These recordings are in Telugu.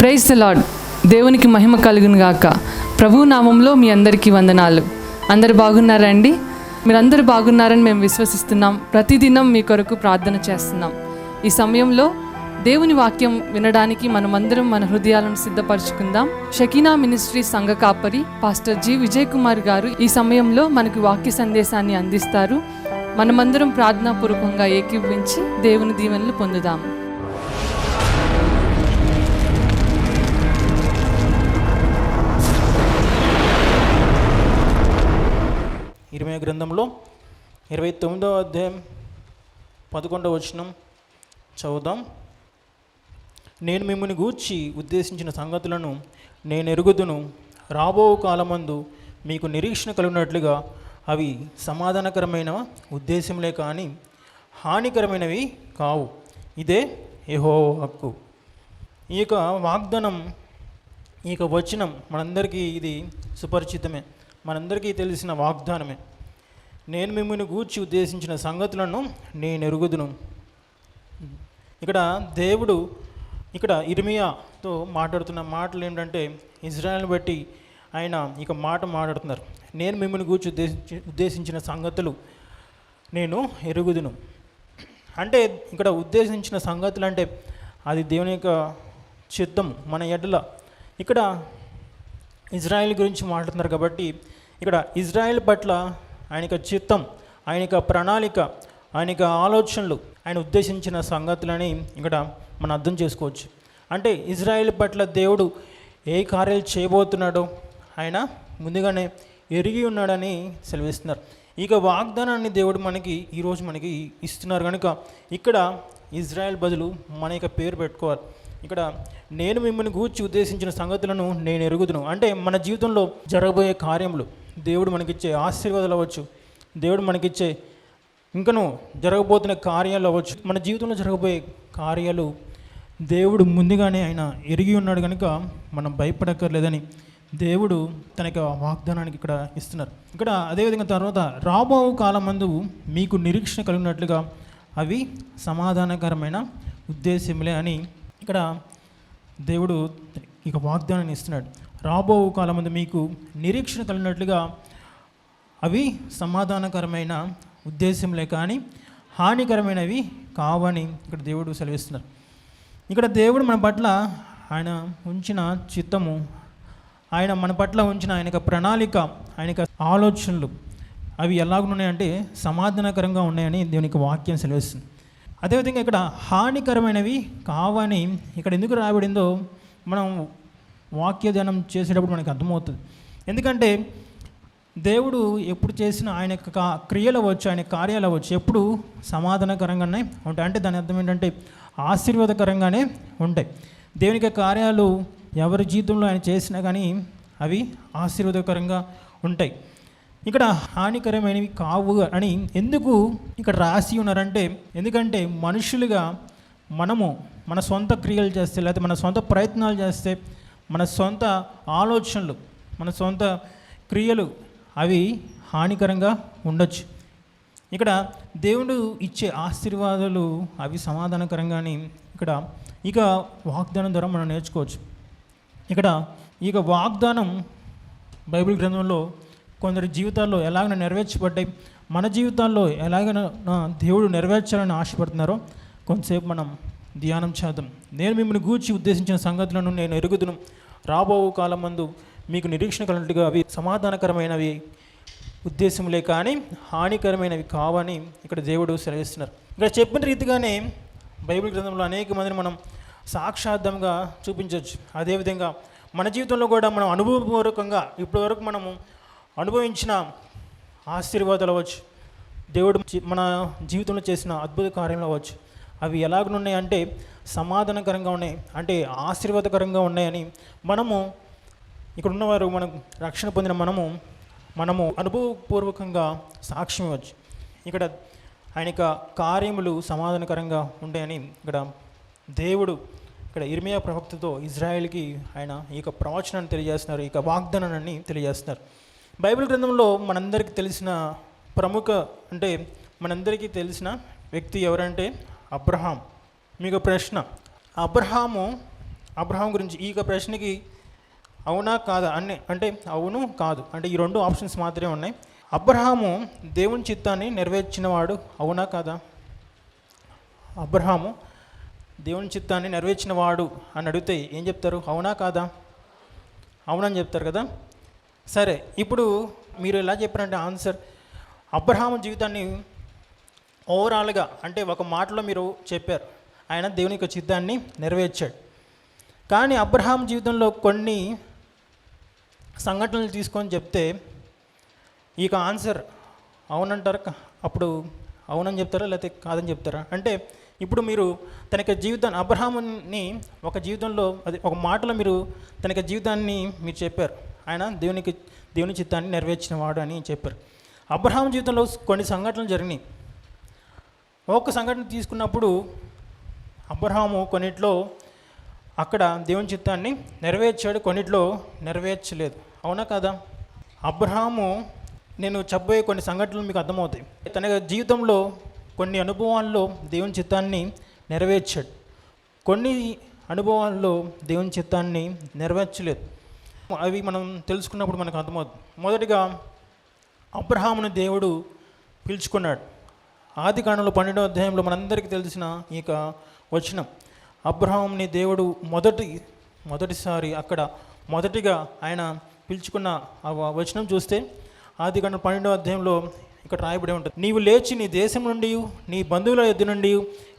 Praise the lord. దేవునికి మహిమ కలుగును గాక. ప్రభు నామంలో మీ అందరికీ వందనాలు. అందరు బాగున్నారండి? మీరందరూ బాగున్నారని మేము విశ్వసిస్తున్నాం. ప్రతిదినం మీ కొరకు ప్రార్థన చేస్తున్నాం. ఈ సమయంలో దేవుని వాక్యం వినడానికి మనమందరం మన హృదయాలను సిద్ధపరచుకుందాం. షకీనా మినిస్ట్రీ సంఘ కాపరి పాస్టర్ జి విజయ్ కుమార్ గారు ఈ సమయంలో మనకు వాక్య సందేశాన్ని అందిస్తారు. మనమందరం ప్రార్థనాపూర్వకంగా ఏకీభవించి దేవుని దీవెనలు పొందుదాము. ఇర్మీయా గ్రంథంలో 29వ అధ్యాయం 11వ వచనం చదువుదాం. నేను మిమ్మల్ని గూర్చి ఉద్దేశించిన సంగతులను నేను ఎరుగుదును. రాబో కాలమందు మీకు నిరీక్షణ కలిగినట్లుగా అవి సమాధానకరమైన ఉద్దేశంలే కానీ హానికరమైనవి కావు. ఇదే యెహోవా హక్కు. ఈ యొక్క వాగ్దానం, ఈ యొక్క వచనం మనందరికీ ఇది సుపరిచితమే, మనందరికీ తెలిసిన వాగ్దానమే. నేను మిమ్మల్ని గూర్చి ఉద్దేశించిన సంగతులను నేను ఎరుగుదును. ఇక్కడ దేవుడు ఇర్మీయాతో మాట్లాడుతున్న మాటలు ఏంటంటే, ఇజ్రాయెల్ని బట్టి ఆయన ఇక మాట మాట్లాడుతున్నారు. నేను మిమ్మల్ని గూర్చి ఉద్దేశించిన సంగతులు నేను ఎరుగుదును అంటే, ఇక్కడ ఉద్దేశించిన సంగతులు అంటే అది దేవుని యొక్క చిత్తం మన ఎడల. ఇక్కడ ఇజ్రాయెల్ గురించి మాట్లాడుతున్నారు కాబట్టి ఇక్కడ ఇజ్రాయెల్ పట్ల ఆయన యొక్క చిత్తం, ఆయన యొక్క ప్రణాళిక, ఆయన యొక్క ఆలోచనలు, ఆయన ఉద్దేశించిన సంగతులని ఇక్కడ మనం అర్థం చేసుకోవచ్చు. అంటే ఇజ్రాయెల్ పట్ల దేవుడు ఏ కార్యాలు చేయబోతున్నాడో ఆయన ముందుగానే ఎరిగి ఉన్నాడని సెలవిస్తున్నారు. ఇక వాగ్దానాన్ని దేవుడు ఈరోజు మనకి ఇస్తున్నారు కనుక ఇక్కడ ఇజ్రాయెల్ బదులు మన యొక్క పేరు పెట్టుకోవాలి. ఇక్కడ నేను మిమ్మల్ని గూర్చి ఉద్దేశించిన సంగతులను నేను ఎరుగుదును అంటే మన జీవితంలో జరగబోయే కార్యములు, దేవుడు మనకిచ్చే ఆశీర్వాదాలు అవ్వచ్చు, దేవుడు మనకిచ్చే ఇంకనూ జరగబోతున్న కార్యాలు అవ్వచ్చు, మన జీవితంలో జరగబోయే కార్యాలు దేవుడు ముందుగానే ఆయన ఎరిగి ఉన్నాడు కనుక మనం భయపడక్కర్లేదని దేవుడు తన యొక్క వాగ్దానానికి ఇక్కడ ఇస్తున్నారు. ఇక్కడ అదేవిధంగా తర్వాత రాబో కాలమందు మీకు నిరీక్షణ కలిగినట్లుగా అవి సమాధానకరమైన ఉద్దేశములే అని ఇక్కడ దేవుడు ఇక వాగ్దానాన్ని ఇస్తున్నాడు. రాబో కాలమందు మీకు నిరీక్షణ కలిగినట్లుగా అవి సమాధానకరమైన ఉద్దేశంలే కానీ హానికరమైనవి కావని ఇక్కడ దేవుడు సెలవిస్తున్నారు. ఇక్కడ దేవుడు మన పట్ల ఆయన ఉంచిన చిత్తము, ఆయన మన పట్ల ఉంచిన ఆయన యొక్క ప్రణాళిక, ఆయన యొక్క ఆలోచనలు అవి ఎలాగున్నాయంటే సమాధానకరంగా ఉన్నాయని దేవుని యొక్క వాక్యం సెలవిస్తుంది. అదేవిధంగా ఇక్కడ హానికరమైనవి కావని ఇక్కడ ఎందుకు రాబడిందో మనం వాక్య ధ్యానం చేసేటప్పుడు మనకు అర్థమవుతుంది. ఎందుకంటే దేవుడు ఎప్పుడు చేసిన ఆయన యొక్క క్రియలు అవ్వచ్చు, ఆయన కార్యాలు అవ్వచ్చు, ఎప్పుడు సమాధానకరంగానే ఉంటాయి. అంటే దాని అర్థం ఏంటంటే ఆశీర్వాదకరంగానే ఉంటాయి. దేవుని యొక్క కార్యాలు ఎవరి జీవితంలో ఆయన చేసినా కానీ అవి ఆశీర్వాదకరంగా ఉంటాయి. ఇక్కడ హానికరమైనవి కావు అని ఎందుకు ఇక్కడ రాసి ఉన్నారంటే, ఎందుకంటే మనుషులుగా మనము మన సొంత క్రియలు చేస్తే, లేకపోతే మన సొంత ప్రయత్నాలు చేస్తే, మన సొంత ఆలోచనలు, మన సొంత క్రియలు అవి హానికరంగా ఉండొచ్చు. ఇక్కడ దేవుడు ఇచ్చే ఆశీర్వాదాలు అవి సమాధానకరంగానే ఇక్కడ ఇక వాగ్దానం ద్వారా మనం నేర్చుకోవచ్చు. ఇక్కడ ఇక వాగ్దానం బైబిల్ గ్రంథంలో కొందరి జీవితాల్లో ఎలాగైనా నెరవేర్చబడ్డాయి, మన జీవితాల్లో ఎలాగైనా దేవుడు నెరవేర్చాలని ఆశపడుతున్నారో కొంతసేపు మనం ధ్యానం చేద్దాం. నేను మిమ్మల్ని గూర్చి ఉద్దేశించిన సంగతులను నేను ఎరుగుదును. రాబో కాలమందు మీకు నిరీక్షణ కలిగినట్టుగా అవి సమాధానకరమైనవి ఉద్దేశములే కానీ హానికరమైనవి కావని ఇక్కడ దేవుడు సెలవిస్తున్నారు. ఇక్కడ చెప్పిన రీతిగానే బైబిల్ గ్రంథంలో అనేక మందిని మనం సాక్షాత్తంగా చూపించవచ్చు. అదేవిధంగా మన జీవితంలో కూడా మనం అనుభవపూర్వకంగా ఇప్పటివరకు మనము అనుభవించిన ఆశీర్వాదాలు అవ్వచ్చు, దేవుడు మన జీవితంలో చేసిన అద్భుత కార్యాలు అవ్వచ్చు, అవి ఎలాగనున్నాయి అంటే సమాధానకరంగా ఉన్నాయి, అంటే ఆశీర్వాదకరంగా ఉన్నాయని మనము ఇక్కడ ఉన్నవారు, మనం రక్షణ పొందిన మనము అనుభవపూర్వకంగా సాక్ష్యం ఇవ్వచ్చు. ఇక్కడ ఆయన యొక్క కార్యములు సమాధానకరంగా ఉంటాయని ఇక్కడ దేవుడు ఇక్కడ ఇర్మీయా ప్రవక్తతో ఇజ్రాయెల్కి ఆయన ఈ యొక్క ప్రవచనాన్ని తెలియజేస్తున్నారు, ఈ యొక్క వాగ్దానాన్ని తెలియజేస్తున్నారు. బైబిల్ గ్రంథంలో మనందరికీ తెలిసిన మనందరికీ తెలిసిన వ్యక్తి ఎవరంటే అబ్రహాం. మీకు ప్రశ్న, అబ్రహాం గురించి ఈ ప్రశ్నకి అవునా కాదా అంటే అవును కాదు అంటే ఈ రెండు ఆప్షన్స్ మాత్రమే ఉన్నాయి. అబ్రహాము దేవుని చిత్తాన్ని నెరవేర్చినవాడు అవునా కాదా? అబ్రహాము దేవుని చిత్తాన్ని నెరవేర్చినవాడు అని అడిగితే ఏం చెప్తారు? అవునా కాదా? అవునని చెప్తారు కదా. సరే, ఇప్పుడు మీరు ఎలా చెప్పారంటే ఆన్సర్ అబ్రహాము జీవితాన్ని ఓవరాల్గా అంటే ఒక మాటలో మీరు చెప్పారు, ఆయన దేవుని యొక్క చిత్తాన్ని నెరవేర్చాడు. కానీ అబ్రహాం జీవితంలో కొన్ని సంఘటనలు తీసుకొని చెప్తే ఇక ఆన్సర్ అవునంటారా? అప్పుడు అవునని చెప్తారా లేకపోతే కాదని చెప్తారా? అంటే ఇప్పుడు మీరు తన యొక్క జీవితాన్ని అబ్రహాముని ఒక జీవితంలో అది ఒక మాటలో మీరు తన యొక్క జీవితాన్ని మీరు చెప్పారు, ఆయన దేవుని చిత్తాన్ని నెరవేర్చిన వాడు అని చెప్పారు. అబ్రహాం జీవితంలో కొన్ని సంఘటనలు జరిగినాయి. ఒక సంఘటన తీసుకున్నప్పుడు అబ్రహాము కొన్నిట్లో అక్కడ దేవుని చిత్తాన్ని నెరవేర్చాడు, కొన్నిట్లో నెరవేర్చలేదు. అవునా కదా? అబ్రహాము నేను చెప్పబోయే కొన్ని సంఘటనలు మీకు అర్థమవుతాయి. తన జీవితంలో కొన్ని అనుభవాల్లో దేవుని చిత్తాన్ని నెరవేర్చాడు, కొన్ని అనుభవాల్లో దేవుని చిత్తాన్ని నెరవేర్చలేదు. అవి మనం తెలుసుకున్నప్పుడు మనకు అర్థమవుతుంది. మొదటిగా అబ్రహామును దేవుడు పిలుచుకున్నాడు. ఆదికాండంలో 12వ అధ్యాయంలో మనందరికీ తెలిసిన ఇక వచనం, అబ్రహాముని దేవుడు మొదటిసారి అక్కడ మొదటిగా ఆయన పిలుచుకున్న ఆ వచనం చూస్తే ఆదికాండం 12వ అధ్యాయంలో ఇక్కడ రాయబడి ఉంటుంది, నీవు లేచి నీ దేశం నుండి నీ బంధువుల యొద్ద నుండి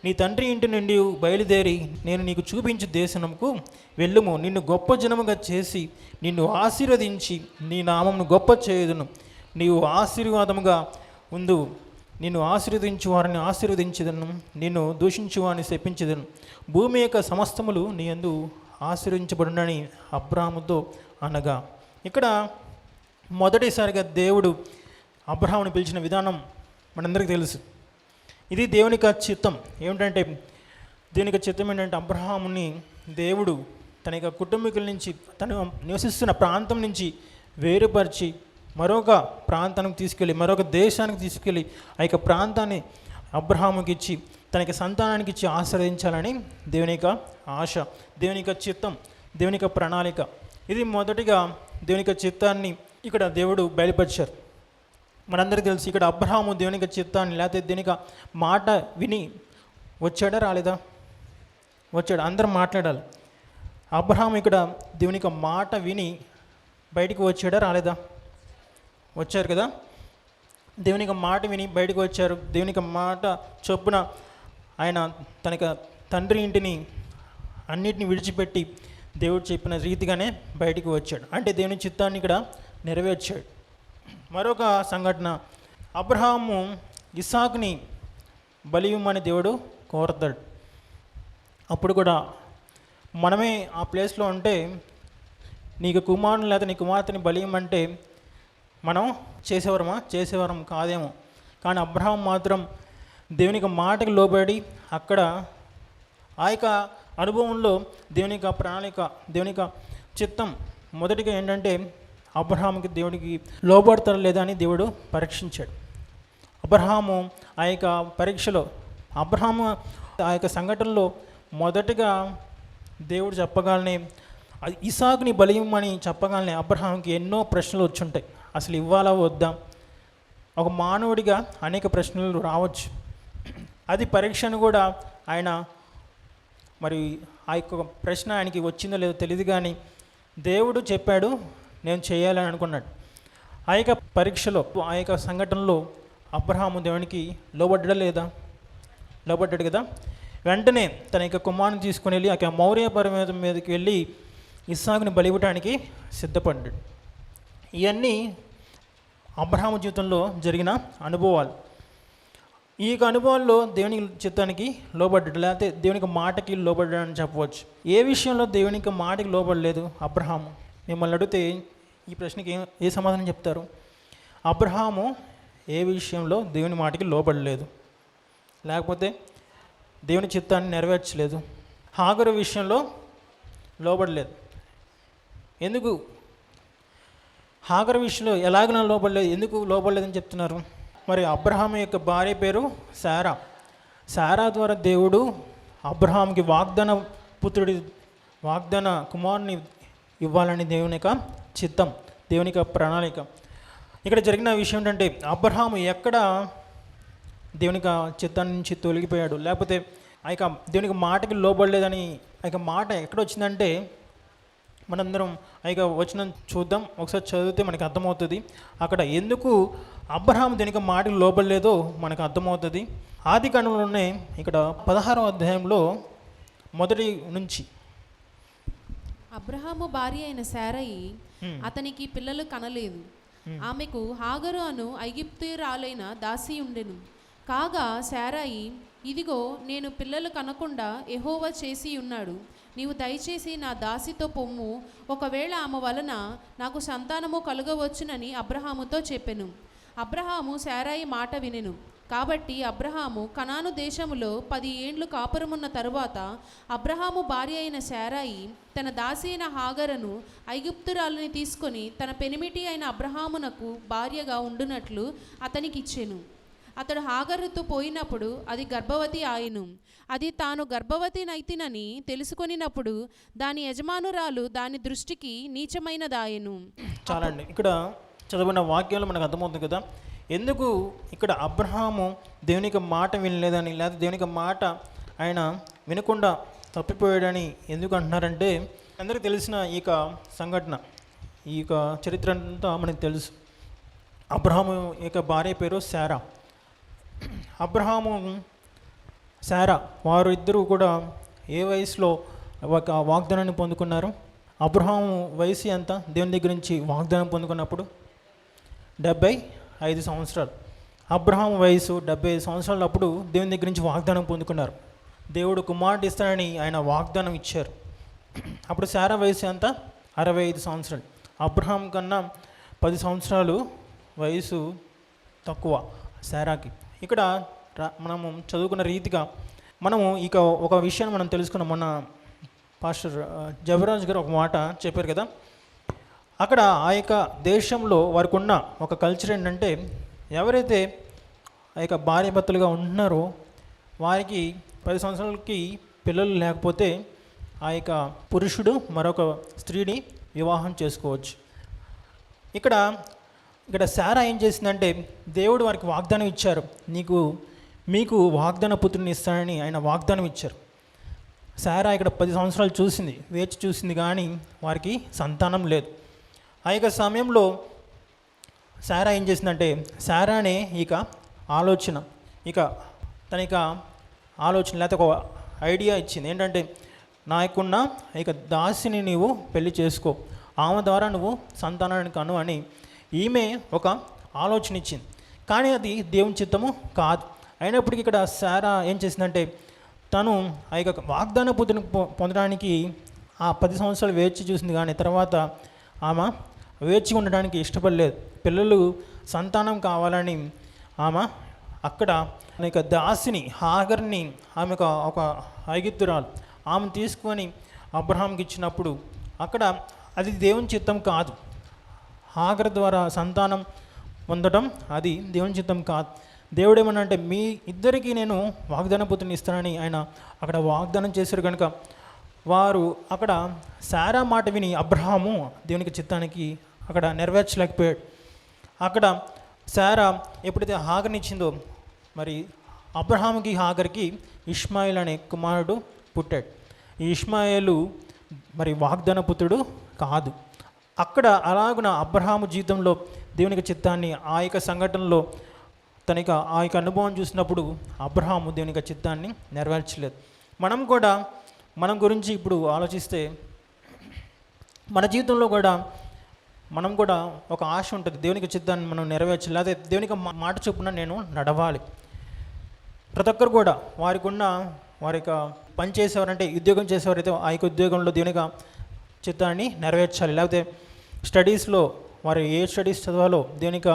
నీ తండ్రి ఇంటి నుండి బయలుదేరి నేను నీకు చూపించు దేశముకు వెళ్ళుము, నిన్ను గొప్ప జనముగా చేసి నిన్ను ఆశీర్వదించి నీ నామమును గొప్ప చేయుదును, నీవు ఆశీర్వాదముగా ఉండు, నిన్ను ఆశీర్వదించు వారిని ఆశీర్వదించదను, నిన్ను దూషించు వారిని శపించదను, భూమి యొక్క సమస్తములు నీ యందు ఆశీర్వదించబడునని అబ్రాహాముతో అనగా. ఇక్కడ మొదటిసారిగా దేవుడు అబ్రహాముని పిలిచిన విధానం మనందరికీ తెలుసు. ఇది దేవుని యొక్క చిత్తం. ఏమిటంటే దేవుని యొక్క చిత్తం ఏంటంటే అబ్రహాముని దేవుడు తన యొక్క కుటుంబీకుల నుంచి తను నివసిస్తున్న ప్రాంతం నుంచి వేరుపరిచి మరొక ప్రాంతానికి తీసుకెళ్ళి మరొక దేశానికి తీసుకెళ్ళి ఆ యొక్క ప్రాంతాన్ని అబ్రహాముకి ఇచ్చి తనకి సంతానానికి ఇచ్చి ఆశీర్వదించాలని దేవుని యొక్క ఆశ, దేవుని యొక్క చిత్తం, దేవుని యొక్క ప్రణాళిక. ఇది మొదటిగా దేవుని యొక్క చిత్తాన్ని ఇక్కడ దేవుడు బయలుపరిచారు. మనందరికీ తెలుసు ఇక్కడ అబ్రహాము దేవుని యొక్క చిత్తాన్ని లేకపోతే దేవుని యొక్క మాట విని వచ్చాడా రాలేదా? వచ్చాడు. అందరం మాట్లాడాలి. అబ్రహాము ఇక్కడ దేవుని యొక్క మాట విని బయటికి వచ్చాడా రాలేదా? వచ్చారు కదా. దేవుని యొక్క మాట విని బయటకు వచ్చారు. దేవుని యొక్క మాట చొప్పున ఆయన తన తండ్రి ఇంటిని అన్నిటిని విడిచిపెట్టి దేవుడు చెప్పిన రీతిగానే బయటికి వచ్చాడు. అంటే దేవుని చిత్తాన్ని ఇక్కడ నెరవేర్చాడు. మరొక సంఘటన, అబ్రహాము ఇస్సాకుని బలి ఇవ్వమని దేవుడు కోరతాడు. అప్పుడు కూడా మనమే ఆ ప్లేస్లో ఉంటే నీకు కుమారుని లేదా నీ కుమార్తెని బలి ఇవ్వమంటే మనం చేసేవారం కాదేమో. కానీ అబ్రహాం మాత్రం దేవుని యొక్క మాటకి లోబడి అక్కడ ఆ యొక్క అనుభవంలో దేవుని యొక్క ప్రణాళిక, దేవుని యొక్క చిత్తం మొదటిగా ఏంటంటే అబ్రహాముకి దేవుడికి లోబడతారా లేదా అని దేవుడు పరీక్షించాడు. అబ్రహాము ఆ యొక్క పరీక్షలో అబ్రహాము ఆ యొక్క సంఘటనలో మొదటగా దేవుడు చెప్పగానే ఇస్సాకుని బలి ఇవ్వమని చెప్పగానే అబ్రహాంకి ఎన్నో ప్రశ్నలు వచ్చుంటాయి. అసలు ఇవ్వాలా వద్దా? ఒక మానవుడిగా అనేక ప్రశ్నలు రావచ్చు. అది పరీక్షను కూడా ఆయన మరి ఆ యొక్క ప్రశ్న ఆయనకి వచ్చిందో లేదో తెలియదు, కానీ దేవుడు చెప్పాడు నేను చేయాలని అనుకున్నాడు. ఆ యొక్క పరీక్షలో ఆ యొక్క సంఘటనలో అబ్రహాము దేవునికి లోబడ్డా లేదా? లోబడ్డాడు కదా. వెంటనే తన యొక్క కుమారుని తీసుకుని వెళ్ళి ఆ యొక్క మౌర్య పర్వతం మీదకి వెళ్ళి ఇస్సాకుని బలి ఇవ్వడానికి సిద్ధపడ్డాడు. ఇవన్నీ అబ్రహాము జీవితంలో జరిగిన అనుభవాలు. ఈ యొక్క అనుభవాల్లో దేవుని చిత్తానికి లోబడ్డాడు, లేకపోతే దేవునికి మాటకి లోబడ్డాడని చెప్పవచ్చు. ఏ విషయంలో దేవునికి మాటకి లోబడలేదు అబ్రహాము? మిమ్మల్ని అడిగితే ఈ ప్రశ్నకి ఏ సమాధానం చెప్తారు? అబ్రహాము ఏ విషయంలో దేవుని మాటకి లోబడలేదు, లేకపోతే దేవుని చిత్తాన్ని నెరవేర్చలేదు. హాగరు విషయంలో లోబడలేదు. ఎందుకు హాగరు విషయంలో ఎలాగైనా లోబడలేదు? ఎందుకు లోబడలేదని చెప్తున్నారు? మరి అబ్రహాము యొక్క భార్య పేరు శారా. శారా ద్వారా దేవుడు అబ్రహాంకి వాగ్దాన పుత్రుడి వాగ్దాన కుమారుని ఇవ్వాలని దేవుని యొక్క చిత్తం, దేవుని యొక్క ప్రణాళిక. ఇక్కడ జరిగిన విషయం ఏంటంటే అబ్రహాము ఎక్కడ దేవుని యొక్క చిత్తాన్ని నుంచి తొలగిపోయాడు, లేకపోతే ఆ యొక్క దేవునికి మాటకి లోబడలేదని ఆ యొక్క మాట ఎక్కడ వచ్చిందంటే మనందరం ఆ యొక్క వచనం చూద్దాం, ఒకసారి చదివితే మనకు అర్థమవుతుంది. అక్కడ ఎందుకు అబ్రహాము దేవునికి మాటకి లోబడలేదో మనకు అర్థమవుతుంది. ఆది కాండంలోనే ఇక్కడ 16వ అధ్యాయంలో మొదటి నుంచి. అబ్రహాము భార్య అయిన శారయి అతనికి పిల్లలు కనలేదు. ఆమెకు హాగరు అను ఐగుప్తీయురాలైన దాసి ఉండెను. కాగా శారయి, ఇదిగో నేను పిల్లలు కనకుండా యెహోవా చేసి ఉన్నాడు, నీవు దయచేసి నా దాసితో పొమ్ము, ఒకవేళ ఆమె వలన నాకు సంతానము కలుగవచ్చునని అబ్రహాముతో చెప్పెను. అబ్రహాము శారయి మాట వినెను. కాబట్టి అబ్రహాము కనాను దేశములో 10 ఏండ్లు కాపురమున్న తరువాత అబ్రహాము భార్య అయిన శారయి తన దాసి అయిన హాగరును ఐగుప్తురాలని తీసుకొని తన పెనిమిటి అయిన అబ్రహామునకు భార్యగా ఉండునట్లు అతనికిచ్చెను. అతడు హాగరుతో పోయినప్పుడు అది గర్భవతి ఆయను. అది తాను గర్భవతి నైతినని తెలుసుకొనినప్పుడు దాని యజమానురాలు దాని దృష్టికి నీచమైనదాయను. చాలండి, ఇక్కడ చదివిన వాక్యాలు మనకు అర్థమవుతుంది కదా, ఎందుకు ఇక్కడ అబ్రహాము దేవునికి మాట వినలేదని, లేదా దేవునికి మాట ఆయన వినకుండా తప్పిపోయాడని ఎందుకు అంటున్నారంటే, అందరికీ తెలిసిన ఈ యొక్క సంఘటన, ఈ యొక్క చరిత్ర అంతా మనకు తెలుసు. అబ్రహాము యొక్క భార్య పేరు శారా. అబ్రహాము శారా వారు ఇద్దరు కూడా ఏ వయసులో ఒక వాగ్దానాన్ని పొందుకున్నారు? అబ్రహాము వయసు ఎంత దేవుని దగ్గర నుంచి వాగ్దానం పొందుకున్నప్పుడు? 75 సంవత్సరాలు. అబ్రహాం వయసు 75 సంవత్సరాలప్పుడు దేవుని దగ్గర నుంచి వాగ్దానం పొందుకున్నారు. దేవుడు కుమారుడు ఇస్తానని ఆయన వాగ్దానం ఇచ్చారు. అప్పుడు శారా వయసు ఎంత? 65 సంవత్సరాలు. అబ్రహాం కన్నా 10 సంవత్సరాలు వయసు తక్కువ శారాకి. ఇక్కడ మనము చదువుకున్న రీతిగా మనము ఇక ఒక విషయాన్ని మనం తెలుసుకున్నాం. మొన్న పాస్టర్ జబరాజ్ గారు ఒక మాట చెప్పారు కదా, అక్కడ ఆ యొక్క దేశంలో వారికి ఉన్న ఒక కల్చర్ ఏంటంటే, ఎవరైతే ఆ యొక్క భార్యాభర్తలుగా ఉంటున్నారో వారికి 10 సంవత్సరాలకి పిల్లలు లేకపోతే ఆ యొక్క పురుషుడు మరొక స్త్రీని వివాహం చేసుకోవచ్చు. ఇక్కడ శారా ఏం చేసిందంటే, దేవుడు వారికి వాగ్దానం ఇచ్చారు, మీకు వాగ్దాన పుత్రుని ఇస్తానని ఆయన వాగ్దానం ఇచ్చారు. శారా ఇక్కడ 10 సంవత్సరాలు వేచి చూసింది కానీ వారికి సంతానం లేదు. ఆ యొక్క సమయంలో శారా ఏం చేసిందంటే, శారానే తన ఆలోచన లేకపోతే ఒక ఐడియా ఇచ్చింది. ఏంటంటే, నాకున్న ఇక దాసిని నీవు పెళ్లి చేసుకో, ఆమె ద్వారా నువ్వు సంతానాన్ని కను అని ఈమె ఒక ఆలోచన ఇచ్చింది. కానీ అది దేవుని చిత్తము కాదు. అయినప్పటికీ ఇక్కడ శారా ఏం చేసిందంటే, తను ఆ యొక్క వాగ్దాన పుత్రుని పొందడానికి ఆ 10 సంవత్సరాలు వేచి చూసింది, కానీ తర్వాత ఆమె వేచి ఉండడానికి ఇష్టపడలేదు. పిల్లలు సంతానం కావాలని ఆమె అక్కడ యొక్క దాసిని హాగర్ని, ఆమె ఒక ఐగుప్తురాలు, ఆమె తీసుకొని అబ్రహాంకి ఇచ్చినప్పుడు అక్కడ అది దేవుని చిత్తం కాదు. హాగర్ ద్వారా సంతానం పొందడం అది దేవుని చిత్తం కాదు. దేవుడు ఏమన్నా అంటే, మీ ఇద్దరికీ నేను వాగ్దాన పుత్రుని ఇస్తానని ఆయన అక్కడ వాగ్దానం చేశారు. కనుక వారు అక్కడ శారా మాట విని అబ్రహాము దేవునికి చిత్తానికి అక్కడ నెరవేర్చలేకపోయాడు. అక్కడ శారా ఎప్పుడైతే హాగర్ని ఇచ్చిందో, మరి అబ్రహాముకి హాగర్కి ఇష్మాయిల్ అనే కుమారుడు పుట్టాడు. ఈ ఇష్మాయిలు మరి వాగ్దాన పుత్రుడు కాదు. అక్కడ అలాగున అబ్రహాము జీవితంలో దేవునికి చిత్తాన్ని ఆ యొక్క సంఘటనలో తనకి ఆ యొక్క అనుభవం చూసినప్పుడు అబ్రహాము దేవునికి చిత్తాన్ని నెరవేర్చలేదు. మనం గురించి ఇప్పుడు ఆలోచిస్తే మన జీవితంలో కూడా మనం కూడా ఒక ఆశ ఉంటుంది, దేవునికి చిత్తాన్ని మనం నెరవేర్చాలి, లేదా దేవునికి మాట చొప్పున నేను నడవాలి. ప్రతి ఒక్కరు కూడా వారి యొక్క పని చేసేవారంటే, ఉద్యోగం చేసేవారైతే ఆ యొక్క ఉద్యోగంలో దేవునికి చిత్తాన్ని నెరవేర్చాలి. లేకపోతే స్టడీస్లో వారు ఏ స్టడీస్ చదవాలో దేవునికి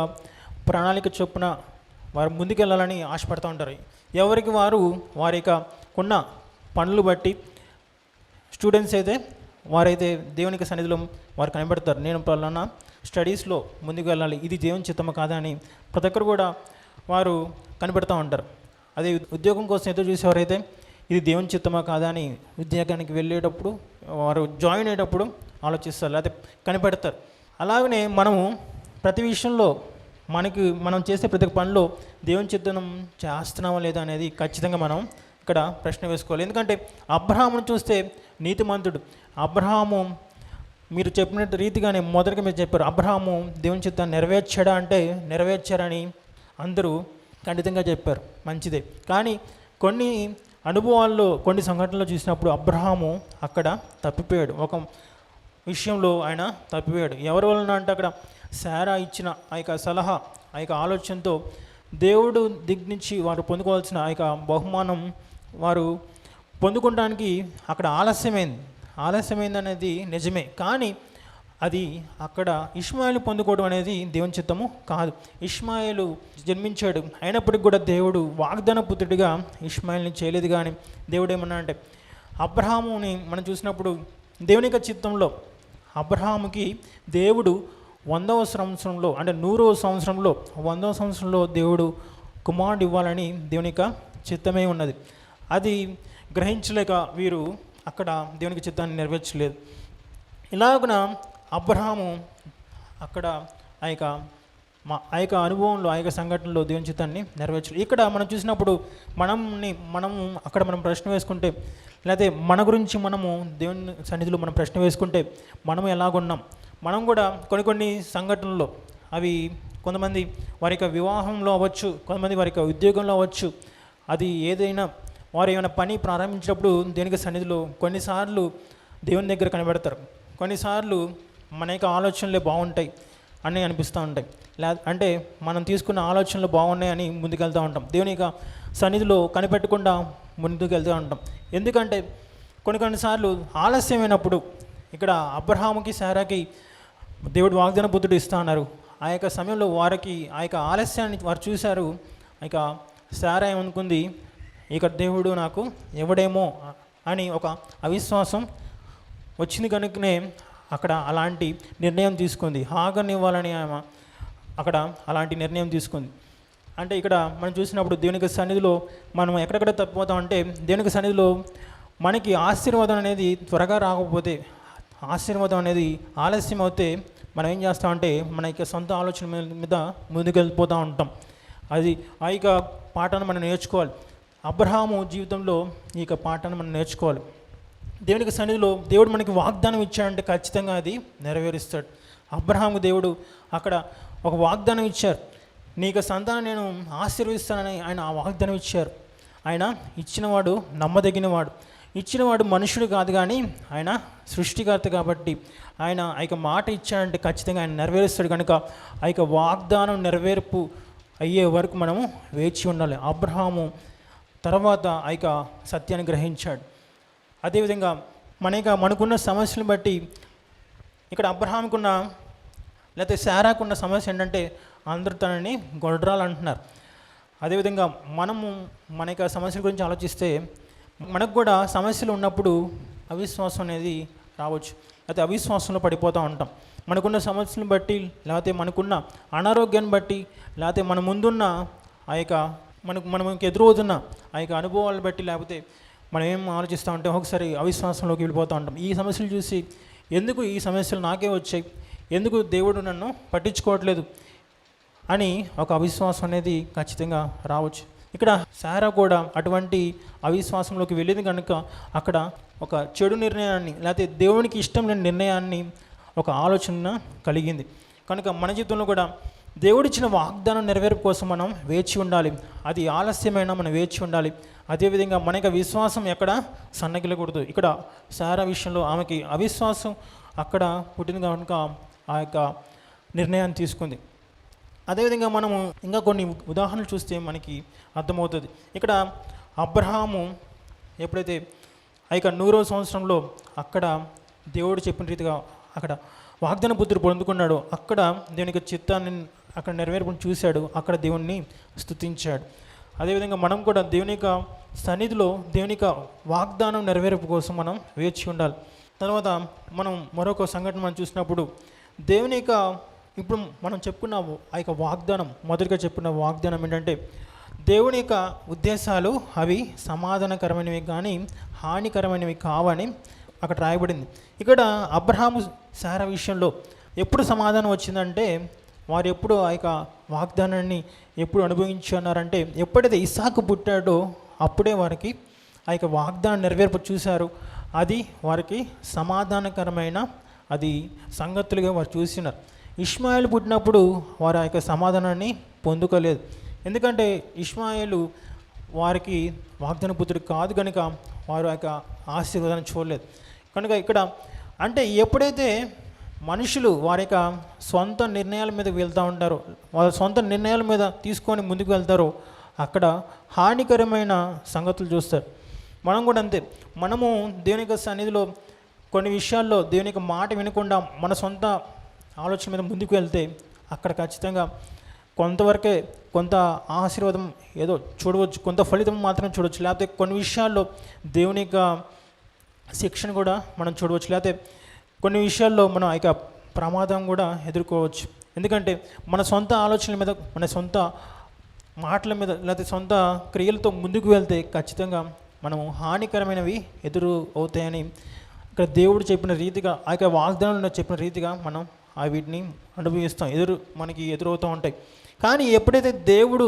ప్రణాళిక చొప్పున వారు ముందుకెళ్ళాలని ఆశపడుతూ ఉంటారు. ఎవరికి వారి యొక్క ఉన్న పనులు బట్టి స్టూడెంట్స్ అయితే వారైతే దేవునికి సన్నిధిలో వారు కనబడతారు, నేను పలానా స్టడీస్లో ముందుకు వెళ్ళాలి, ఇది దేవుని చిత్తమ కాదా అని ప్రతి ఒక్కరు కూడా వారు కనబడుతూ ఉంటారు. అదే ఉద్యోగం కోసం ఎదురు చూసేవారైతే ఇది దేవుని చిత్తమా కాదా అని ఉద్యోగానికి వెళ్ళేటప్పుడు వారు జాయిన్ అయ్యేటప్పుడు ఆలోచిస్తారు, లేకపోతే కనిపెడతారు. అలాగనే మనము ప్రతి విషయంలో మనం చేసే ప్రతి పనిలో దేవుని చిత్తం చేస్తున్నామా లేదా అనేది ఖచ్చితంగా మనం ఇక్కడ ప్రశ్న వేసుకోవాలి. ఎందుకంటే అబ్రహామును చూస్తే నీతిమంతుడు. అబ్రహాము మీరు చెప్పినట్టు రీతిగానే మొదటగా మీరు చెప్పారు, అబ్రహాము దేవుని చిత్తాన్ని నెరవేర్చాడా అంటే నెరవేర్చారని అందరూ ఖండితంగా చెప్పారు, మంచిదే. కానీ కొన్ని అనుభవాల్లో కొన్ని సంఘటనలు చూసినప్పుడు అబ్రహాము అక్కడ తప్పిపోయాడు. ఒక విషయంలో ఆయన తప్పిపోయాడు. ఎవరి వలన అంటే అక్కడ శారా ఇచ్చిన ఆ యొక్క సలహా, ఆ యొక్క ఆలోచనతో దేవుడు నుంచి వారు పొందుకోవాల్సిన ఆ యొక్క బహుమానం వారు పొందుకోవడానికి అక్కడ ఆలస్యమైంది అనేది నిజమే. కానీ అది అక్కడ ఇష్మాయేలు పొందుకోవడం అనేది దేవుని చిత్తము కాదు. ఇష్మాయేలు జన్మించాడు, అయినప్పటికి కూడా దేవుడు వాగ్దాన పుత్రుడిగా ఇష్మాయేల్ని చేయలేదు. కానీ దేవుడు ఏమన్నా అంటే అబ్రహాముని మనం చూసినప్పుడు దేవుని యొక్క చిత్తంలో అబ్రహాముకి దేవుడు 100వ సంవత్సరంలో అంటే 100వ సంవత్సరంలో 100వ సంవత్సరంలో దేవుడు కుమారుడు ఇవ్వాలని దేవుని యొక్క చిత్తమే ఉన్నది. అది గ్రహించలేక వీరు అక్కడ దేవునికి చిత్తాన్ని నెరవేర్చలేదు. ఇలాగున అబ్రహాము అక్కడ ఆ యొక్క అనుభవంలో ఆ యొక్క సంఘటనలో దేవుని చిత్తాన్ని నెరవేర్చలేదు. ఇక్కడ మనం చూసినప్పుడు మనము అక్కడ మనం ప్రశ్న వేసుకుంటే, లేకపోతే మన గురించి మనము దేవుని సన్నిధిలో మనం ప్రశ్న వేసుకుంటే మనము ఎలాగున్నాం? మనం కూడా కొన్ని సంఘటనల్లో అవి కొంతమంది వారి యొక్క వివాహంలో అవ్వచ్చు, కొంతమంది వారి యొక్క ఉద్యోగంలో అవ్వచ్చు, అది ఏదైనా వారు ఏమైనా పని ప్రారంభించినప్పుడు దేవునికి సన్నిధిలో కొన్నిసార్లు దేవుని దగ్గర కనబెడతారు, కొన్నిసార్లు మన యొక్క ఆలోచనలే బాగుంటాయి అని అనిపిస్తూ ఉంటాయి. అంటే మనం తీసుకున్న ఆలోచనలు బాగున్నాయని ముందుకెళ్తూ ఉంటాం, దేవుని యొక్క సన్నిధిలో కనిపెట్టకుండా ముందుకు వెళ్తూ ఉంటాం. ఎందుకంటే కొన్నిసార్లు ఆలస్యమైనప్పుడు ఇక్కడ అబ్రహాముకి శారాకి దేవుడు వాగ్దాన పుత్రుడు ఇస్తా అన్నారు. ఆ యొక్క సమయంలో వారికి ఆ యొక్క ఆలస్యాన్ని వారు చూశారు. ఇక శారా ఏమనుకుంది, ఇక దేవుడు నాకు ఎవడేమో అని ఒక అవిశ్వాసం వచ్చింది. కనుకనే అక్కడ అలాంటి నిర్ణయం తీసుకుంది, హాగర్ని ఇవ్వాలని ఆమె అక్కడ అలాంటి నిర్ణయం తీసుకుంది. అంటే ఇక్కడ మనం చూసినప్పుడు దేవునికి సన్నిధిలో మనం ఎక్కడెక్కడ తప్పిపోతామంటే, దేవునికి సన్నిధిలో మనకి ఆశీర్వాదం అనేది త్వరగా రాకపోతే, ఆశీర్వాదం అనేది ఆలస్యం అవుతే మనం ఏం చేస్తామంటే మన యొక్క సొంత ఆలోచన మీద ముందుకెళ్ళిపోతూ ఉంటాం. అది ఆ యొక్క పాఠాన్ని మనం నేర్చుకోవాలి. అబ్రహాము జీవితంలో ఈ యొక్క పాఠాన్ని మనం నేర్చుకోవాలి. దేవునికి సన్నిధిలో దేవుడు మనకి వాగ్దానం ఇచ్చాడంటే ఖచ్చితంగా అది నెరవేరుస్తాడు. అబ్రహాము దేవుడు అక్కడ ఒక వాగ్దానం ఇచ్చారు, నీకు సంతానం నేను ఆశీర్వదిస్తానని ఆయన ఆ వాగ్దానం ఇచ్చారు. ఆయన ఇచ్చినవాడు నమ్మదగినవాడు, ఇచ్చినవాడు మనుషుడు కాదు కానీ ఆయన సృష్టికర్త. కాబట్టి ఆయన ఆ యొక్క మాట ఇచ్చాడంటే ఖచ్చితంగా ఆయన నెరవేరుస్తాడు. కనుక ఆ యొక్క వాగ్దానం నెరవేర్పు అయ్యే వరకు మనము వేచి ఉండాలి. అబ్రహాము తర్వాత ఆ యొక్క సత్యాన్ని గ్రహించాడు. అదేవిధంగా మనకున్న సమస్యలను బట్టి ఇక్కడ అబ్రహాముకున్న లేకపోతే శారాకున్న సమస్య ఏంటంటే అందరూ తనని గొడ్రాలు అంటున్నారు. అదేవిధంగా మనము మన యొక్క సమస్యల గురించి ఆలోచిస్తే మనకు కూడా సమస్యలు ఉన్నప్పుడు అవిశ్వాసం అనేది రావచ్చు, లేకపోతే అవిశ్వాసంలో పడిపోతూ ఉంటాం. మనకున్న సమస్యలను బట్టి, లేకపోతే మనకున్న అనారోగ్యాన్ని బట్టి, లేకపోతే మన ముందున్న ఆ యొక్క మనకు ఎదురవుతున్న ఆ యొక్క అనుభవాలను బట్టి, లేకపోతే మనం ఏం ఆలోచిస్తూ ఉంటే ఒకసారి అవిశ్వాసంలోకి వెళ్ళిపోతూ ఉంటాం. ఈ సమస్యలు చూసి ఎందుకు ఈ సమస్యలు నాకే వచ్చాయి, ఎందుకు దేవుడు నన్ను పట్టించుకోవట్లేదు అని ఒక అవిశ్వాసం అనేది ఖచ్చితంగా రావచ్చు. ఇక్కడ శారా కూడా అటువంటి అవిశ్వాసంలోకి వెళ్ళింది కనుక అక్కడ ఒక చెడు నిర్ణయాన్ని, లేకపోతే దేవునికి ఇష్టం లేని నిర్ణయాన్ని ఒక ఆలోచన కలిగింది. కనుక మన జీవితంలో కూడా దేవుడిచ్చిన వాగ్దానం నెరవేర్పు కోసం మనం వేచి ఉండాలి. అది ఆలస్యమైనా మనం వేచి ఉండాలి. అదేవిధంగా మన యొక్క విశ్వాసం ఎక్కడ సన్నగిలకూడదు. ఇక్కడ శారా విషయంలో ఆమెకి అవిశ్వాసం అక్కడ పుట్టింది కనుక ఆ యొక్క నిర్ణయాన్ని తీసుకుంది. అదేవిధంగా మనము ఇంకా కొన్ని ఉదాహరణలు చూస్తే మనకి అర్థమవుతుంది. ఇక్కడ అబ్రహాము ఎప్పుడైతే ఆ యొక్క 100వ సంవత్సరంలో అక్కడ దేవుడు చెప్పిన రీతిగా అక్కడ వాగ్దాన పుత్రుడు పొందుకున్నాడు, అక్కడ దేవుని యొక్క చిత్తాన్ని అక్కడ నెరవేర్పుని చూశాడు, అక్కడ దేవుణ్ణి స్తుతించాడు. అదేవిధంగా మనం కూడా దేవుని యొక్క సన్నిధిలో దేవుని యొక్క వాగ్దానం నెరవేర్పు కోసం మనం వేచి ఉండాలి. తర్వాత మనం మరొక సంఘటన మనం చూసినప్పుడు దేవుని యొక్క ఇప్పుడు మనం చెప్పుకున్న ఆ యొక్క వాగ్దానం, మొదటిగా చెప్పుకున్న వాగ్దానం ఏంటంటే దేవుని యొక్క ఉద్దేశాలు అవి సమాధానకరమైనవి కానీ హానికరమైనవి కావని అక్కడ రాయబడింది. ఇక్కడ అబ్రహాము శారా విషయంలో ఎప్పుడు సమాధానం వచ్చిందంటే, వారు ఎప్పుడు ఆ యొక్క వాగ్దానాన్ని ఎప్పుడు అనుభవించున్నారంటే, ఎప్పుడైతే ఇస్సాకు పుట్టాడో అప్పుడే వారికి ఆ యొక్క వాగ్దానం నెరవేర్పు చూశారు. అది వారికి సమాధానకరమైన అది సంగతులుగా వారు చూసినారు. ఇష్మాయేలు పుట్టినప్పుడు వారు ఆ యొక్క సమాధానాన్ని పొందుకోలేదు. ఎందుకంటే ఇష్మాయేలు వారికి వాగ్దాన పుత్రుడు కాదు కనుక వారు ఆ యొక్క ఆశీర్వాదాన్ని చూడలేదు. కనుక ఇక్కడ అంటే ఎప్పుడైతే మనుషులు వారి యొక్క సొంత నిర్ణయాల మీద వెళ్తూ ఉంటారో, వాళ్ళ సొంత నిర్ణయాల మీద తీసుకొని ముందుకు వెళ్తారో అక్కడ హానికరమైన సంగతులు చూస్తారు. మనం కూడా అంతే. మనము దేవుని యొక్క సన్నిధిలో కొన్ని విషయాల్లో దేవుని యొక్క మాట వినకుండా మన సొంత ఆలోచన మీద ముందుకు వెళ్తే అక్కడ ఖచ్చితంగా కొంతవరకే కొంత ఆశీర్వాదం ఏదో చూడవచ్చు, కొంత ఫలితం మాత్రం చూడవచ్చు. లేకపోతే కొన్ని విషయాల్లో దేవుని యొక్క శిక్షణ కూడా మనం చూడవచ్చు. లేకపోతే కొన్ని విషయాల్లో మనం ఆ యొక్క ప్రమాదం కూడా ఎదుర్కోవచ్చు. ఎందుకంటే మన సొంత ఆలోచనల మీద, మన సొంత మాటల మీద, లేకపోతే సొంత క్రియలతో ముందుకు వెళ్తే ఖచ్చితంగా మనం హానికరమైనవి ఎదురు అవుతాయని ఇక్కడ దేవుడు చెప్పిన రీతిగా, ఆ యొక్క వాగ్దానంలో చెప్పిన రీతిగా మనం ఆ వీటిని అనుభవిస్తాం, మనకి ఎదురవుతూ ఉంటాయి. కానీ ఎప్పుడైతే దేవుడు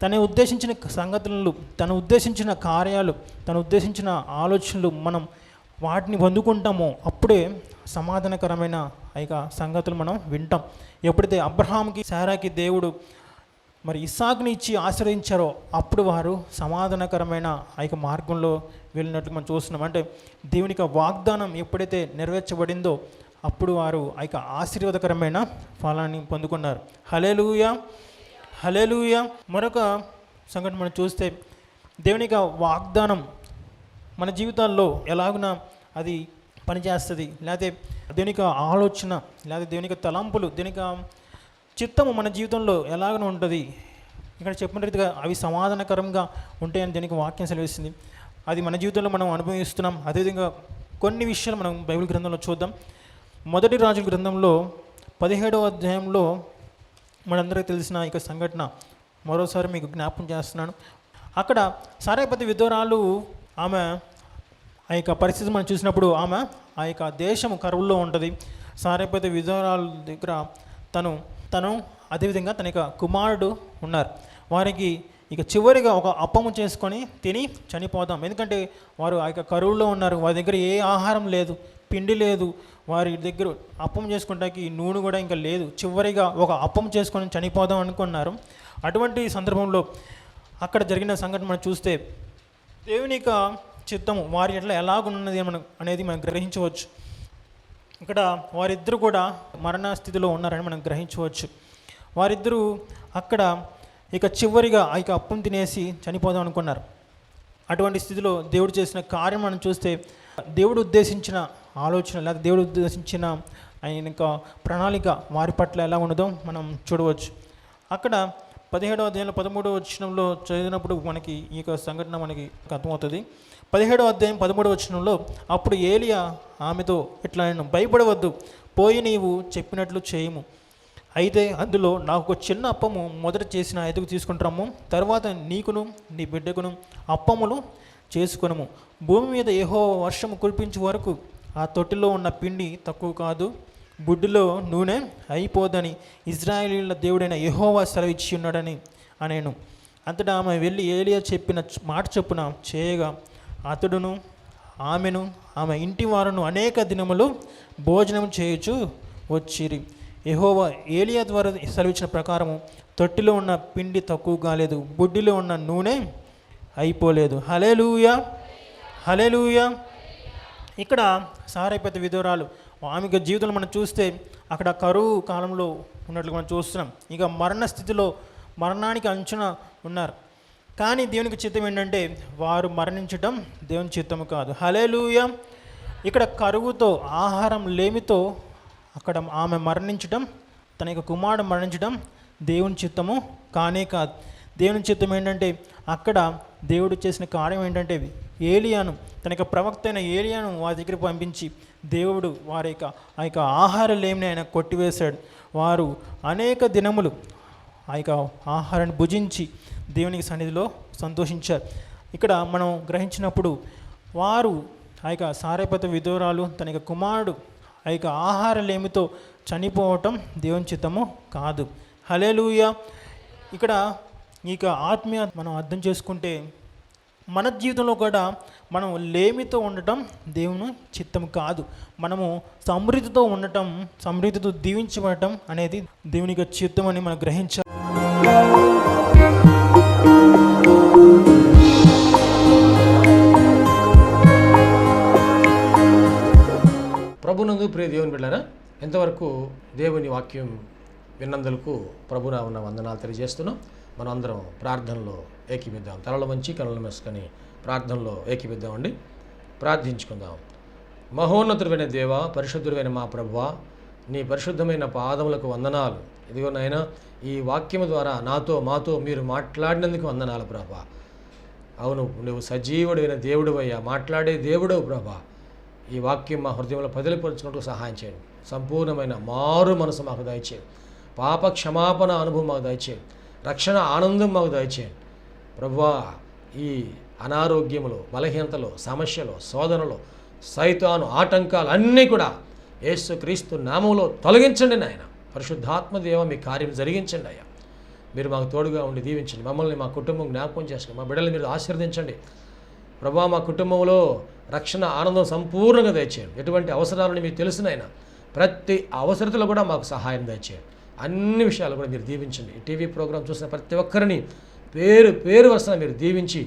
తను ఉద్దేశించిన సంగతులను, తను ఉద్దేశించిన కార్యాలు, తను ఉద్దేశించిన ఆలోచనలు మనం వాటిని పొందుకుంటామో అప్పుడే సమాధానకరమైన ఆ యొక్క సంగతులు మనం వింటాం. ఎప్పుడైతే అబ్రహాంకి శారాకి దేవుడు మరి ఇస్సాకుని ఇచ్చి ఆశీర్వదించారో అప్పుడు వారు సమాధానకరమైన ఆ యొక్క మార్గంలో వెళ్ళినట్లు మనం చూస్తున్నాం. అంటే దేవునికి వాగ్దానం ఎప్పుడైతే నెరవేర్చబడిందో అప్పుడు వారు ఆ యొక్క ఆశీర్వాదకరమైన ఫలాన్ని పొందుకున్నారు. హల్లెలూయా, హల్లెలూయా. మరొక సంఘటన మనం చూస్తే దేవుని యొక్క వాగ్దానం మన జీవితాల్లో ఎలాగున అది పనిచేస్తుంది, లేకపోతే దేవుని యొక్క ఆలోచన, లేకపోతే దేవుని యొక్క తలంపులు, దేవుని యొక్క చిత్తము మన జీవితంలో ఎలాగ ఉంటుంది. ఇక్కడ చెప్పిన రీతిగా అవి సమాధానకరంగా ఉంటాయని దీనికి వాక్యం సెలవిస్తుంది. అది మన జీవితంలో మనం అనుభవిస్తున్నాం. అదేవిధంగా కొన్ని విషయాలు మనం బైబిల్ గ్రంథంలో చూద్దాం. మొదటి రాజుల గ్రంథంలో 17వ అధ్యాయంలో మనందరికీ తెలిసిన ఇక సంఘటన మరోసారి మీకు జ్ఞాపకం చేస్తున్నాను. అక్కడ సారేపతి విధవరాలు ఆమె ఆ యొక్క పరిస్థితి మనం చూసినప్పుడు ఆమె ఆ యొక్క దేశము కరువుల్లో ఉంటుంది. సారేపతి విధవరాలు దగ్గర తను అదేవిధంగా తన యొక్క కుమారుడు ఉన్నారు. వారికి ఇక చివరిగా ఒక అప్పము చేసుకొని తిని చనిపోదాం, ఎందుకంటే వారు ఆ యొక్క కరువులో ఉన్నారు. వారి దగ్గర ఏ ఆహారం లేదు, పిండి లేదు, వారి దగ్గర అప్పం చేసుకుంటానికి నూనె కూడా ఇంకా లేదు. చివరిగా ఒక అప్పం చేసుకొని చనిపోదాం అనుకున్నారు. అటువంటి సందర్భంలో అక్కడ జరిగిన సంఘటన మనం చూస్తే దేవుని యొక్క చిత్తము వారి ఎట్లా ఎలాగున్నది అనేది మనం గ్రహించవచ్చు. ఇక్కడ వారిద్దరూ కూడా మరణ స్థితిలో ఉన్నారని మనం గ్రహించవచ్చు. వారిద్దరూ అక్కడ ఇక చివరిగా ఆ యొక్క అప్పం తినేసి చనిపోదాం అనుకున్నారు. అటువంటి స్థితిలో దేవుడు చేసిన కార్యం మనం చూస్తే దేవుడు ఉద్దేశించిన ఆలోచన, లేదా దేవుడు ఉద్దేశించిన ఆయన యొక్క ప్రణాళిక వారి పట్ల ఎలా ఉన్నదో మనం చూడవచ్చు. అక్కడ 17వ అధ్యాయంలో 13వ వచనంలో చదివినప్పుడు మనకి ఈ యొక్క సంఘటన మనకి అర్థమవుతుంది. 17వ అధ్యాయం 13వ వచనంలో అప్పుడు ఏలియా ఆమెతో ఇట్లా, నేను భయపడవద్దు, పోయి నీవు చెప్పినట్లు చేయము. అయితే అందులో నాకు ఒక చిన్న అప్పము మొదట చేసిన ఎదుగు తీసుకుంటాము, తర్వాత నీకును నీ బిడ్డకును అప్పములు చేసుకునము. భూమి మీద యెహోవా వర్షము కురిపించే వరకు ఆ తొట్టిలో ఉన్న పిండి తక్కువ కాదు, బుడ్డిలో నూనె అయిపోదని ఇజ్రాయేలీల దేవుడైన యెహోవా సెలవిచ్చి ఉన్నాడని అనేను. అంతటా ఆమె వెళ్ళి ఏలియా చెప్పిన మాట చొప్పున చేయగా అతడును ఆమెను ఆమె ఇంటి వారును అనేక దినములు భోజనం చేయుచు వచ్చిరి. యెహోవా ఏలియా ద్వారా సెలవిచ్చిన ప్రకారము తొట్టిలో ఉన్న పిండి తక్కువ కాలేదు, బుడ్డిలో ఉన్న నూనె అయిపోలేదు. హల్లెలూయా, హల్లెలూయా. ఇక్కడ సారేపతి విధవరాలు ఆమె జీవితంలో మనం చూస్తే అక్కడ కరువు కాలంలో ఉన్నట్లు మనం చూస్తున్నాం. ఇక మరణ స్థితిలో, మరణానికి అంచున ఉన్నారు. కానీ దేవునికి చిత్తం ఏంటంటే వారు మరణించటం దేవుని చిత్తము కాదు. హల్లెలూయా. ఇక్కడ కరువుతో, ఆహారం లేమితో అక్కడ ఆమె మరణించటం, తన యొక్క కుమారుడు మరణించడం దేవుని చిత్తము కానే కాదు. దేవుని చిత్తం ఏంటంటే అక్కడ దేవుడు చేసిన కార్యం ఏంటంటే ఏలియాను, తన యొక్క ప్రవక్త అయిన ఏలియాను వారి దగ్గర పంపించి దేవుడు వారి యొక్క ఆ యొక్క ఆహారం లేమిని ఆయన కొట్టివేశాడు. వారు అనేక దినములు ఆ యొక్క ఆహారాన్ని భుజించి దేవునికి సన్నిధిలో సంతోషించారు. ఇక్కడ మనం గ్రహించినప్పుడు వారు ఆ యొక్క సారెపత విధురాలు తన యొక్క కుమారుడు ఆ యొక్క ఆహారలేమితో చనిపోవటం దేవుని చిత్తము కాదు. హల్లెలూయా. ఇక్కడ ఇక ఆత్మీయ మనం అర్థం చేసుకుంటే మన జీవితంలో కూడా మనం లేమితో ఉండటం దేవుని చిత్తం కాదు. మనము సమృద్ధితో ఉండటం, సమృద్ధితో దీవించబడటం అనేది దేవుని యొక్క చిత్తం అని మనం గ్రహించాలి. ప్రభునందు ప్రియ దేవుని బిడ్డలారా, ఎంతవరకు దేవుని వాక్యం విన్నందులకు ప్రభునామమున వందనాలు తెలియజేస్తున్నాం. మనం అందరం ప్రార్థనలో ఏకీపిద్దాం. తలలు వంచి కనులు మూసుకొని ప్రార్థనలో ఏకీపిద్దామండి. ప్రార్థించుకుందాం. మహోన్నతుడైన దేవ, పరిశుద్ధుడైన మా ప్రభువా, నీ పరిశుద్ధమైన పాదములకు వందనాలు. ఇదిగో నాయనా, ఈ వాక్యము ద్వారా మాతో మీరు మాట్లాడినందుకు వందనాలు ప్రభా. అవును, నువ్వు సజీవుడైన దేవుడు అయ్యా, మాట్లాడే దేవుడవు ప్రభా. ఈ వాక్యం మా హృదయంలో పదిలిపరుచుకుంటూ సహాయం చేయండి. సంపూర్ణమైన మారు మనసు మాకు దయచేయండి. పాప క్షమాపణ అనుభవం మాకు దయచేయండి. రక్షణ ఆనందం మాకు దయచేయండి ప్రభువా. ఈ అనారోగ్యములు, బలహీనతలు, సమస్యలు, శోధనలు, సైతాను ఆటంకాలు అన్నీ కూడా యేసుక్రీస్తు నామములో తొలగించండి నాయన. పరిశుద్ధాత్మ దేవ, మీ కార్యం జరిగించండి అయ్యా. మీరు మాకు తోడుగా ఉండి దీవించండి. మమ్మల్ని, మా కుటుంబం జ్ఞాపకం చేసుకోండి. మా బిడ్డలు మీరు ఆశీర్వదించండి ప్రభువా. మా కుటుంబంలో రక్షణ ఆనందం సంపూర్ణంగా దయచేయండి. ఎటువంటి అవసరాలని మీకు తెలుసునైనా ప్రతి అవసరతలో కూడా మాకు సహాయం దయచేయండి. అన్ని విషయాలు కూడా మీరు దీవించండి. ఈ టీవీ ప్రోగ్రాం చూసిన ప్రతి ఒక్కరిని పేరు వరుసన మీరు దీవించి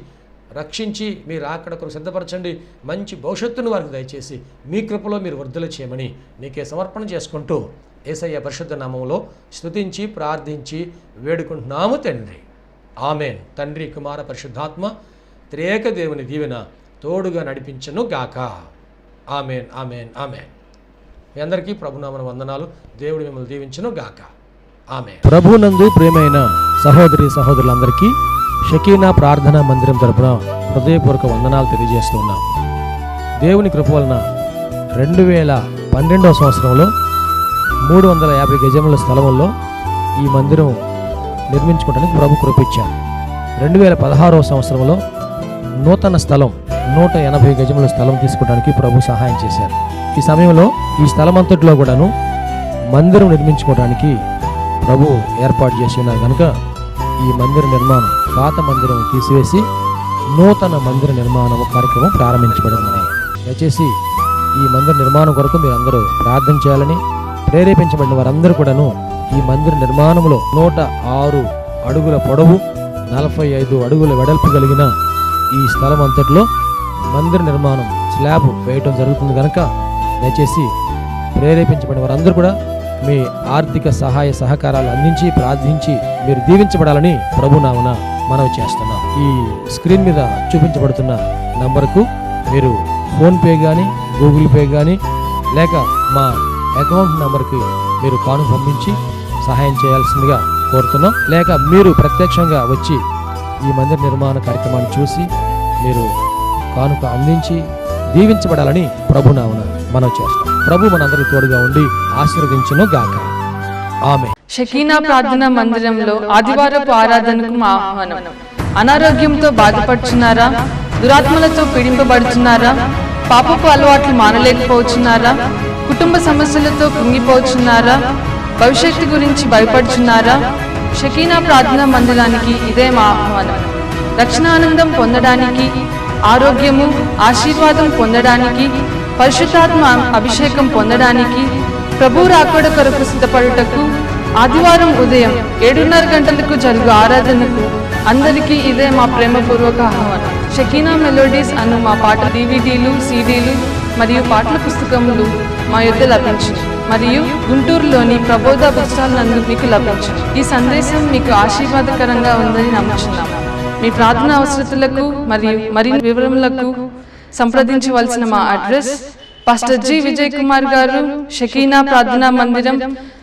రక్షించి మీరు అక్కడ కొరకు సిద్ధపరచండి. మంచి భవిష్యత్తును వారికి దయచేసి మీ కృపలో మీరు వర్ధలు చేయమని నీకే సమర్పణ చేసుకుంటూ యేసయ్య పరిశుద్ధ నామములో స్తుతించి ప్రార్థించి వేడుకుంటున్నాము తండ్రి. ఆమెన్. తండ్రి, కుమార, పరిశుద్ధాత్మ త్రియేక దేవుని దీవెన తోడుగా నడిపించను గాక. Amen, amen, amen. మీ అందరికీ ప్రభునామన వందనాలు. దేవుడు మిమ్మల్ని దీవించను గాక. ఆమెన్. ప్రభునందు ప్రియమైన సహోదరి సహోదరులందరికీ షకీనా ప్రార్థనా మందిరం తరపున హృదయపూర్వక వందనాలు తెలియజేస్తున్నాం. దేవుని కృప వలన 2012వ సంవత్సరంలో 350 గజముల స్థలంలో ఈ మందిరం నిర్మించుకోవడానికి ప్రభు కృపించారు. 2016వ సంవత్సరంలో నూతన స్థలం 180 గజముల స్థలం తీసుకోవడానికి ప్రభు సహాయం చేశారు. ఈ సమయంలో ఈ స్థలం అంతట్లో కూడాను మందిరం నిర్మించుకోవడానికి ప్రభు ఏర్పాటు చేసి ఉన్నారు కనుక ఈ మందిర నిర్మాణం, పాత మందిరం తీసివేసి నూతన మందిర నిర్మాణం కార్యక్రమం ప్రారంభించబడిందని దయచేసి ఈ మందిర నిర్మాణం కొరకు మీరు అందరూ ప్రార్థన చేయాలని, ప్రేరేపించబడిన వారందరూ కూడాను ఈ మందిర నిర్మాణంలో 106 అడుగుల పొడవు, 45 అడుగుల వెడల్పు కలిగిన ఈ స్థలం అంతట్లో మందిర నిర్మాణం స్లాబ్ వేయటం జరుగుతుంది కనుక దయచేసి ప్రేరేపించబడిన వారందరూ కూడా మీ ఆర్థిక సహాయ సహకారాలు అందించి ప్రార్థించి మీరు దీవించబడాలని ప్రభునామన మనవి చేస్తున్నాం. ఈ స్క్రీన్ మీద చూపించబడుతున్న నంబర్కు మీరు ఫోన్పే కానీ, గూగుల్ పే కానీ, లేక మా అకౌంట్ నంబర్కి మీరు కానుక పంపించి సహాయం చేయాల్సిందిగా కోరుతున్నాం. లేక మీరు ప్రత్యక్షంగా వచ్చి ఈ మందిర నిర్మాణ కార్యక్రమాన్ని చూసి మీరు కానుక అందించి దీవించబడాలని ప్రభునామన మనం చేస్తాం. ప్రభు మనందరి తోడుగా ఉండి ఆశీర్వదించును గాక. ఆమె. షకీనా ప్రార్థనా మందిరంలో ఆదివారపు ఆరాధనకు మా ఆహ్వానం. అనారోగ్యంతో బాధపడుచున్నారా? దురాత్మలతో పీడింపబడుచున్నారా? పాపపు అలవాట్లు మానలేకపోతున్నారా? కుటుంబ సమస్యలతో కుంగిపోతున్నారా? భవిష్యత్తు గురించి భయపడుచున్నారా? షకీనా ప్రార్థనా మందిరానికి ఇదే మా ఆహ్వానం. రక్షణానందం పొందడానికి, ఆరోగ్యము, ఆశీర్వాదం పొందడానికి, పరిశుద్ధాత్మ అభిషేకం పొందడానికి, ప్రభు రాకడ కొరకు సిద్ధపడుటకు ఆదివారం ఉదయం 7:30 గంటలకు జరుగు ఆరాధనకు అందరికీ ఇదే మా ప్రేమపూర్వక ఆహ్వానం. షకీనా మెలోడీస్ అను మా పాట DVDలు, CDలు మరియు పాటల పుస్తకములు మా యొద్ద లభించు మరియు గుంటూరులోని ప్రబోధ బుక్స్టాల్ నందు మీకు లభించు. ఈ సందేశం మీకు ఆశీర్వాదకరంగా ఉందని నమ్ముచున్నాము. మీ ప్రార్థన అవసరతలకు మరియు మరిన్ని వివరములకు సంప్రదించవలసిన మా address pastor G. Vijay Kumar గారు, షకీనా ప్రార్థనా మందిరం,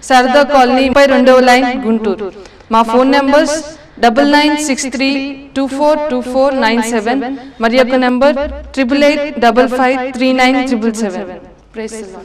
శారదా కాలనీ, 32వ లైన్, గుంటూరు. మా ఫోన్ నంబర్స్ 9963242497 మరియు ఒక నంబర్ 8885539777. Praise the lord.